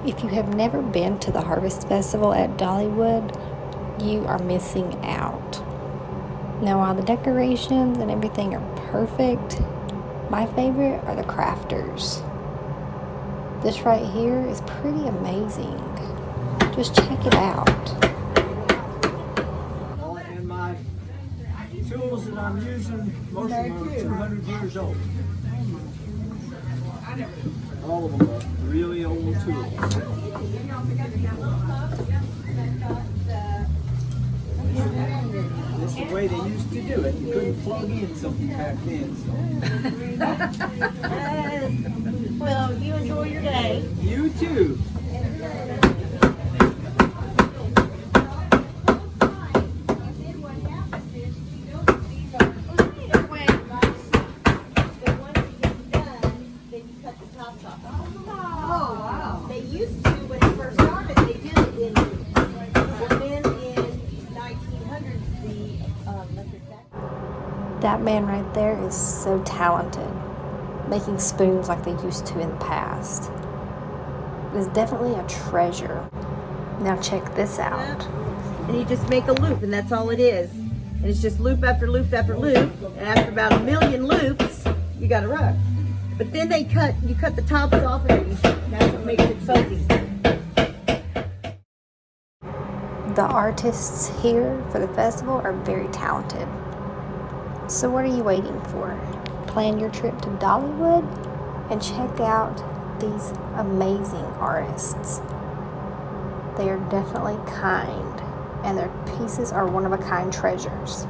If you have never been to the Harvest Festival at Dollywood, you are missing out. Now, while the decorations and everything are perfect, my favorite are the crafters. This right here is pretty amazing. Just check it out. And my tools that I'm using, most of them are 200 years old. All of them are really old tools. This is the way they used to do it. You couldn't plug in something back then. So. Well, you enjoy your day. You too. They used to, when it first started, they did it in, but then in 1900s, the electric That man right there is so talented, making spoons like they used to in the past. It is definitely a treasure. Now check this out. And you just make a loop, and that's all it is. And it's just loop after loop after loop, and after about 1,000,000 loops, you got a rug. But then you cut the tops off, and that's what makes it fuzzy. The artists here for the festival are very talented. So what are you waiting for? Plan your trip to Dollywood and check out these amazing artists. They are definitely kind, and their pieces are one-of-a-kind treasures.